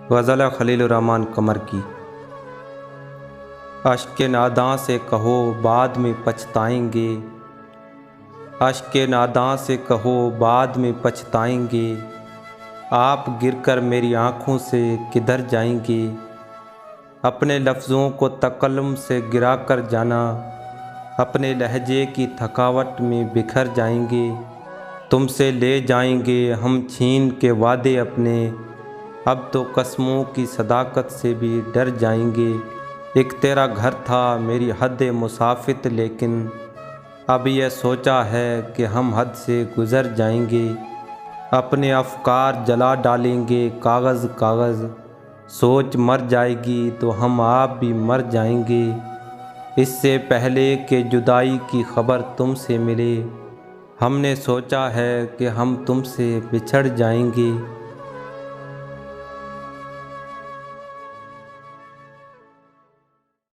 غزل خلیل الرحمن قمر کی۔ اشک ناداں سے کہو بعد میں پچھتائیں گے، اشک ناداں سے کہو بعد میں پچھتائیں گے، آپ گر کر میری آنکھوں سے کدھر جائیں گے؟ اپنے لفظوں کو تکلم سے گرا کر جانا، اپنے لہجے کی تھکاوٹ میں بکھر جائیں گے، تم سے لے جائیں گے ہم چھین کے وعدے اپنے، اب تو قسموں کی صداقت سے بھی ڈر جائیں گے۔ ایک تیرا گھر تھا میری حد مسافت، لیکن اب یہ سوچا ہے کہ ہم حد سے گزر جائیں گے، اپنے افکار جلا ڈالیں گے کاغذ کاغذ، سوچ مر جائے گی تو ہم آپ بھی مر جائیں گے۔ اس سے پہلے کہ جدائی کی خبر تم سے ملے، ہم نے سوچا ہے کہ ہم تم سے بچھڑ جائیں گے۔